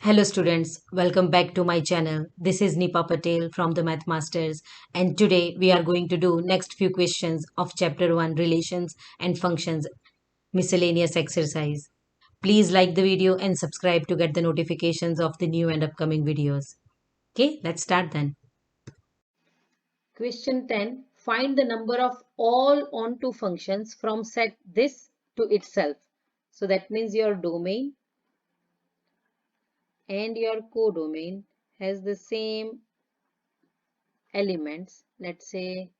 Hello students, welcome back to my channel. This is Nipa Patel from the Math Masters, and today we are going to do next few questions of chapter 1 relations and functions miscellaneous exercise. Please like the video and subscribe to get the notifications of the new and upcoming videos. Okay, let's start then. Question 10. Find the number of all onto functions from set this to itself. So that means your domain and your codomain has the same elements. Let's say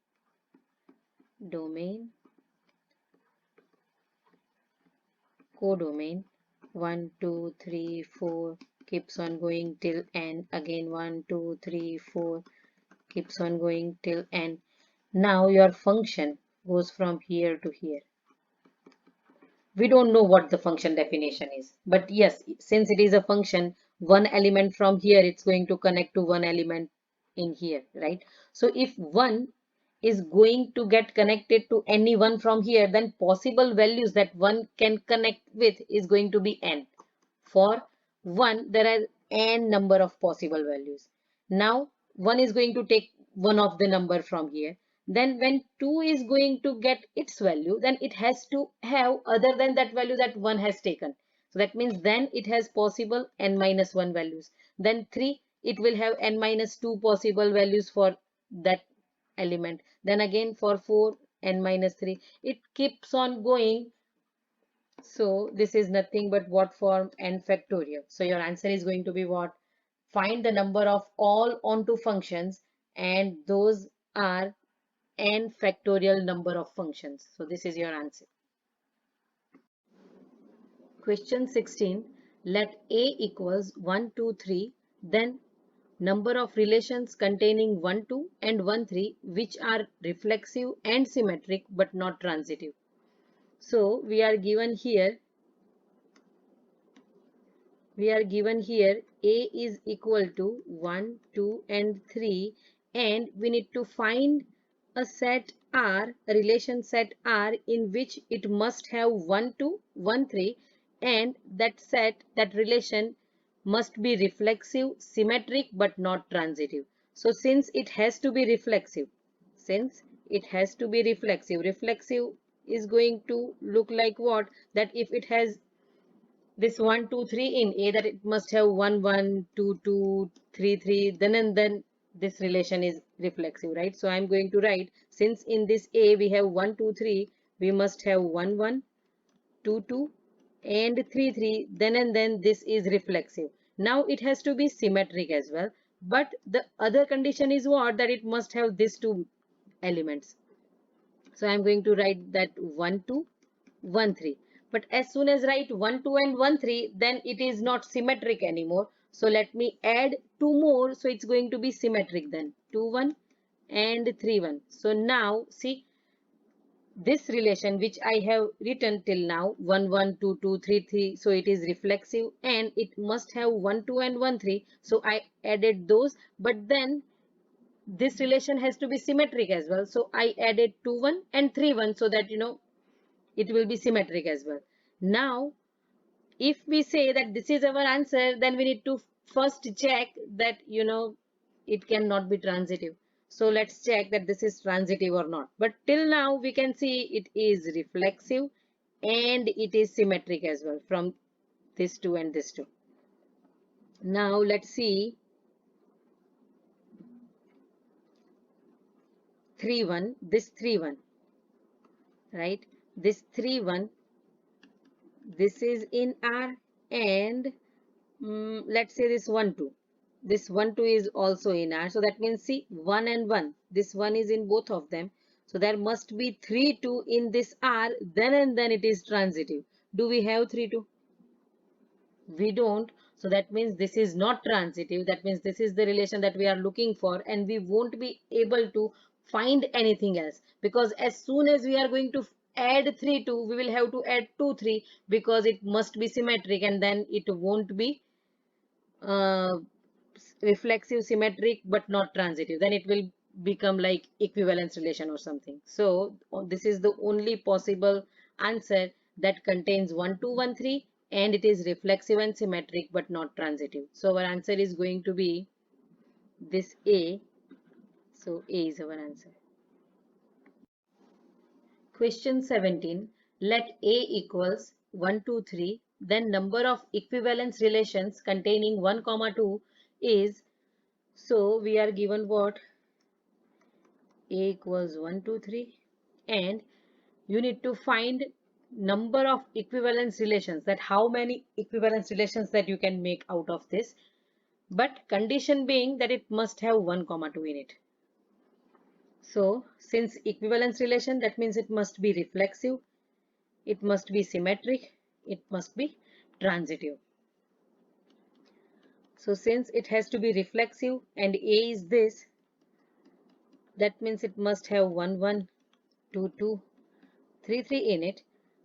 domain, codomain, 1 2 3 4 keeps on going till n, again 1 2 3 4 keeps on going till n. Now your function goes from here to here. We don't know what the function definition is, but yes, since it is a function, one element from here it's going to connect to one element in here, right? So if one is going to get connected to any one from here, then possible values that one can connect with is going to be n. For 1 there are n number of possible values. Now 1 is going to take one of the number from here. Then when 2 is going to get its value, then it has to have other than that value that 1 has taken. So that means then it has possible n minus 1 values. Then 3, it will have n minus 2 possible values for that element. Then again for 4, n minus 3. It keeps on going. So this is nothing but what form? N factorial. So your answer is going to be what? Find the number of all onto functions, and those are n factorial number of functions. So this is your answer. Question 16. Let A equals 1, 2, 3. Then number of relations containing 1, 2 and 1, 3 which are reflexive and symmetric but not transitive. So we are given here A is equal to 1, 2 and 3, and we need to find a set R, a relation set R in which it must have 1, 2, 1, 3, and that relation must be reflexive, symmetric but not transitive. So since it has to be reflexive, reflexive is going to look like what? That if it has this 1 2 3 in A, that it must have 1 1 2 2 3 3, then and then this relation is reflexive, right? So I'm going to write, since in this A we have 1 2 3, we must have 1 1 2 2 and 3 3, then and then this is reflexive. Now it has to be symmetric as well, but the other condition is what? That it must have these two elements. So I'm going to write that 1 2 1 3. But as soon as write 1 2 and 1 3, then it is not symmetric anymore. So let me add two more, so it's going to be symmetric then. 2 1 and 3 1. So now see, this relation which I have written till now, 1 1 2 2 3 3, so it is reflexive and it must have 1 2 and 1 3. So I added those, but then this relation has to be symmetric as well. So I added 2 1 and 3 1, so that it will be symmetric as well. Now if we say that this is our answer, then we need to first check that it cannot be transitive. So let's check that this is transitive or not. But till now we can see it is reflexive and it is symmetric as well from this two and this two. Now let's see 3 1, this 3 1, right? This 3 1, this is in R, and let's say this 1 2, this 1 2 is also in R. So that means see, 1 and 1, this 1 is in both of them, so there must be 3 2 in this R, then and then it is transitive. Do we have 3 2? We don't. So that means this is not transitive. That means this is the relation that we are looking for, and we won't be able to find anything else, because as soon as we are going to add 3 2, we will have to add 2 3, because it must be symmetric, and then it won't be uh, reflexive, symmetric but not transitive. Then it will become like equivalence relation or something. So this is the only possible answer that contains 1 2 1 3 and it is reflexive and symmetric but not transitive. So our answer is going to be this A. So A is our answer. Question 17. Let A equals 1, 2, 3. Then number of equivalence relations containing 1, 2 is. So we are given what? A equals 1, 2, 3. And you need to find number of equivalence relations, that how many equivalence relations that you can make out of this. But condition being that it must have 1, 2 in it. So since equivalence relation, that means it must be reflexive, it must be symmetric, it must be transitive. So since it has to be reflexive and A is this, that means it must have 1, 1, 2, 2, 3, 3 in it.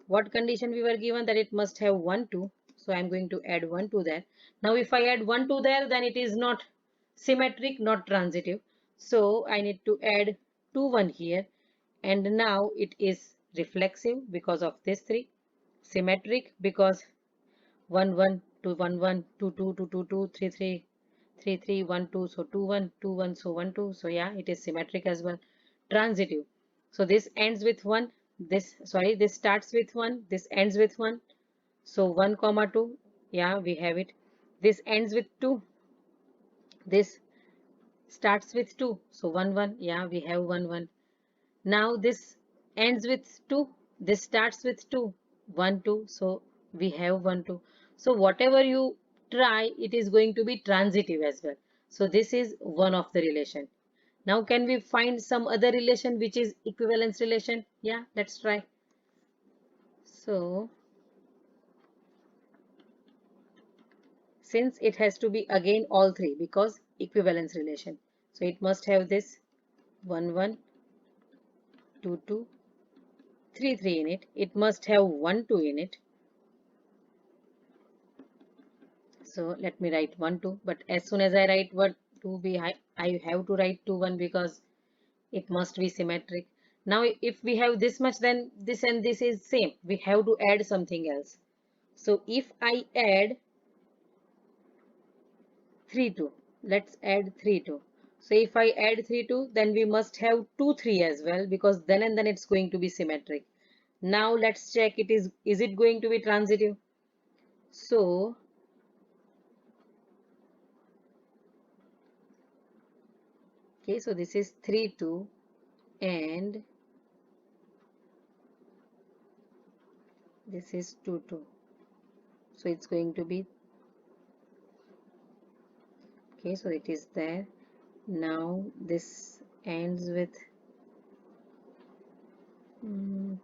What condition we were given? That it must have 1, 2. So I'm going to add 1 to that. Now if I add 1 to there, then it is not symmetric, not transitive. So I need to add 2, 1 here. And now it is reflexive because of this 3. Symmetric because 1, 1, 2, 1, 1, 2, 2, 2, 2, 2, 3, 3, 3, 3, 1, 2. So 2, 1, 2, 1, so 1, 2. So yeah, it is symmetric as well. Transitive. So this ends with 1. This starts with 1. This ends with 1. So 1, 2. Yeah, we have it. This ends with 2. This starts with 2. So 1, 1. Yeah, we have 1, 1. Now this ends with 2. This starts with 2. 1, 2. So we have 1, 2. So whatever you try, it is going to be transitive as well. So this is one of the relation. Now can we find some other relation which is equivalence relation? Yeah, let's try. So since it has to be again all three because equivalence relation. So it must have this 1, 1, 2, 2, 3, 3 in it. It must have 1, 2 in it. So let me write 1, 2. But as soon as I write 1, 2, I have to write 2, 1 because it must be symmetric. Now if we have this much, then this and this is same. We have to add something else. So if I add 3, 2. Let's add 3, 2. So if I add 3, 2, then we must have 2, 3 as well because then and then it's going to be symmetric. Now let's check is it going to be transitive? So okay, so this is 3, 2 and this is 2, 2. So it's going to be okay, so it is there. Now this ends with 3.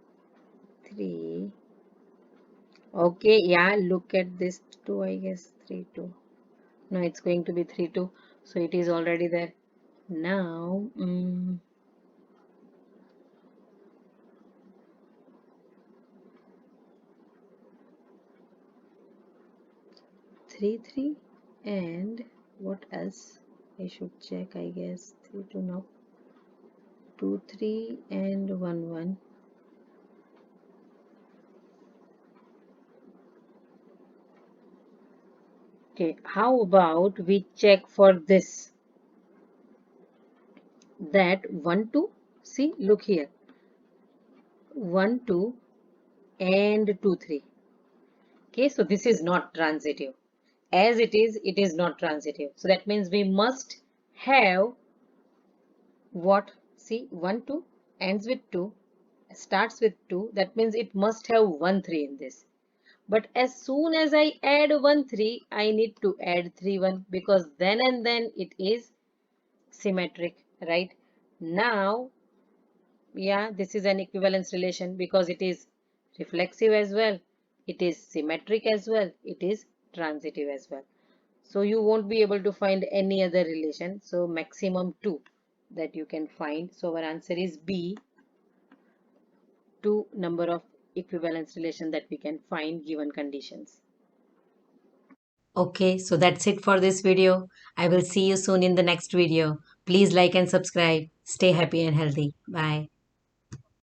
Okay, yeah, look at this 2, I guess 3, 2. No, it's going to be 3, 2. So it is already there. Now 3, 3 and what else? I should check, I guess 3, 2, no, 2, 3 and 1, 1. Okay, how about we check for this, that 1, 2, see, look here, 1, 2 and 2, 3. Okay, so this is not transitive. As it is not transitive. So that means we must have what? See, 1, 2 ends with 2, starts with 2. That means it must have 1, 3 in this. But as soon as I add 1, 3, I need to add 3, 1 because then and then it is symmetric, right? Now, yeah, this is an equivalence relation because it is reflexive as well. It is symmetric as well. It is transitive as well. So you won't be able to find any other relation. So maximum 2 that you can find. So our answer is B, 2 number of equivalence relation that we can find given conditions. Okay, so that's it for this video. I will see you soon in the next video. Please like and subscribe. Stay happy and healthy. Bye.